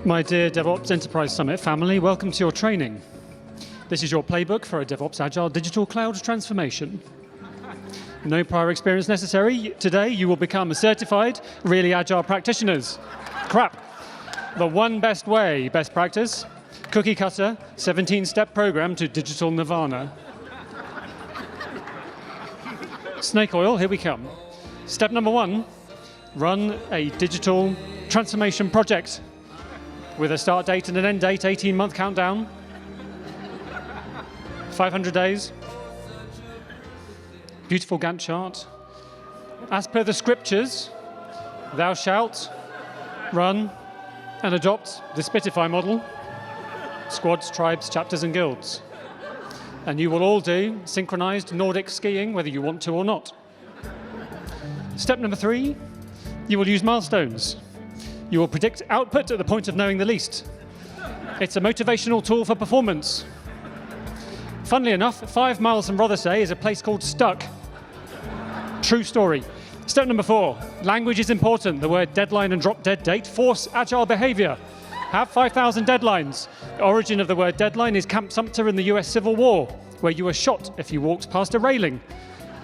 My dear DevOps Enterprise Summit family, welcome to your training. This is your playbook for a DevOps Agile digital cloud transformation. No prior experience necessary. Today you will become certified, really agile practitioners. Crap. The one best way, best practice, cookie cutter, 17-step program to digital nirvana. Snake oil, here we come. Step number 1, run a digital transformation project with a start date and an end date, 18-month countdown, 500 days, beautiful Gantt chart. As per the scriptures, thou shalt run and adopt the Spitify model, squads, tribes, chapters, and guilds. And you will all do synchronized Nordic skiing, whether you want to or not. Step number 3, you will use milestones. You will predict output at the point of knowing the least. It's a motivational tool for performance. Funnily enough, 5 miles from Rothesay is a place called Stuck. True story. Step number 4, language is important. The word deadline and drop dead date force agile behavior. Have 5,000 deadlines. The origin of the word deadline is Camp Sumter in the US Civil War, where you were shot if you walked past a railing.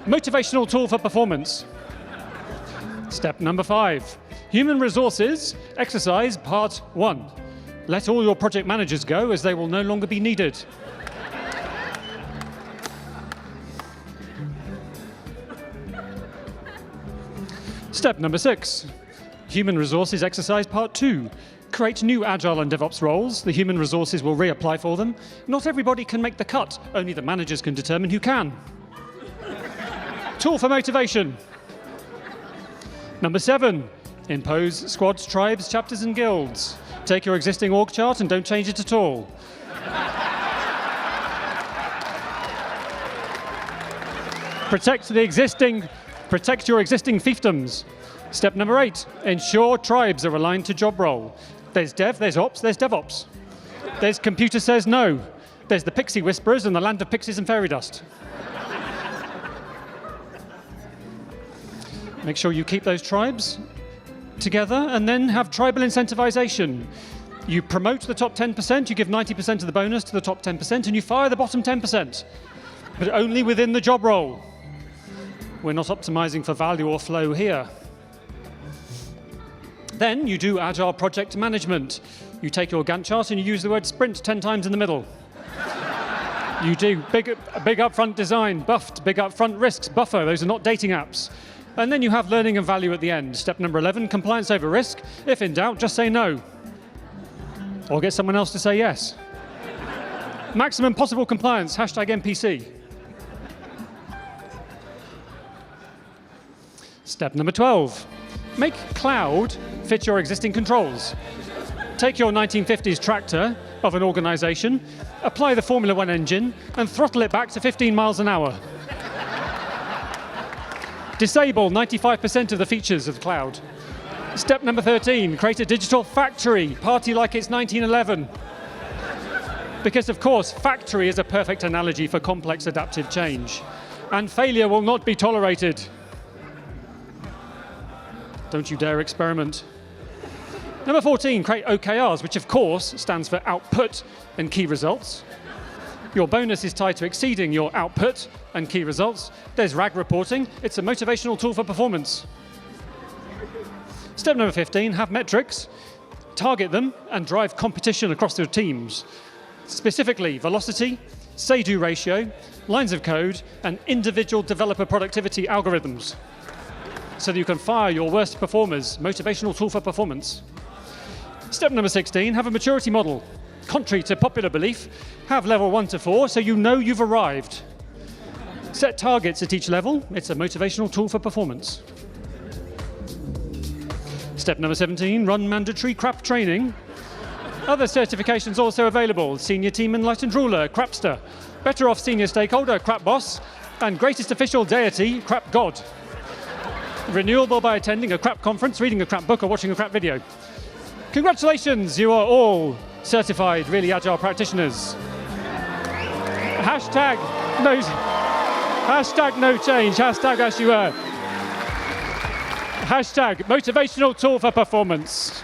Motivational tool for performance. Step number 5, human resources exercise part 1. Let all your project managers go, as they will no longer be needed. Step number 6, human resources exercise part 2. Create new Agile and DevOps roles. The human resources will reapply for them. Not everybody can make the cut. Only the managers can determine who can. Tool for motivation. Number 7, impose squads, tribes, chapters, and guilds. Take your existing org chart and don't change it at all. Protect your existing fiefdoms. Step number 8, ensure tribes are aligned to job role. There's dev, there's ops, there's DevOps. There's computer says no. There's the pixie whisperers and the land of pixies and fairy dust. Make sure you keep those tribes together and then have tribal incentivization. You promote the top 10%, you give 90% of the bonus to the top 10%, and you fire the bottom 10%, but only within the job role. We're not optimizing for value or flow here. Then you do Agile Project Management. You take your Gantt chart and you use the word sprint 10 times in the middle. You do big upfront design, buffed, big upfront risks, buffer. Those are not dating apps. And then you have learning and value at the end. Step number 11, compliance over risk. If in doubt, just say no. Or get someone else to say yes. Maximum possible compliance, #NPC. Step number 12, make cloud fit your existing controls. Take your 1950s tractor of an organization, apply the Formula One engine, and throttle it back to 15 miles an hour. Disable 95% of the features of the cloud. Step number 13, create a digital factory. Party like it's 1911. Because, of course, factory is a perfect analogy for complex adaptive change. And failure will not be tolerated. Don't you dare experiment. Number 14, create OKRs, which of course stands for output and key results. Your bonus is tied to exceeding your output and key results. There's RAG reporting. It's a motivational tool for performance. Step number 15, have metrics, target them, and drive competition across your teams. Specifically, velocity, say-do ratio, lines of code, and individual developer productivity algorithms, so that you can fire your worst performers. Motivational tool for performance. Step number 16, have a maturity model. Contrary to popular belief, have level 1 to 4 so you know you've arrived. Set targets at each level. It's a motivational tool for performance. Step number 17, run mandatory CRAP training. Other certifications also available. Senior Team Enlightened Ruler, CRAPster. Better Off Senior Stakeholder, CRAP Boss. And Greatest Official Deity, CRAP God. Renewable by attending a CRAP conference, reading a CRAP book, or watching a CRAP video. Congratulations, you are all certified, really agile practitioners. Hashtag no change, hashtag as you were. Hashtag motivational tool for performance.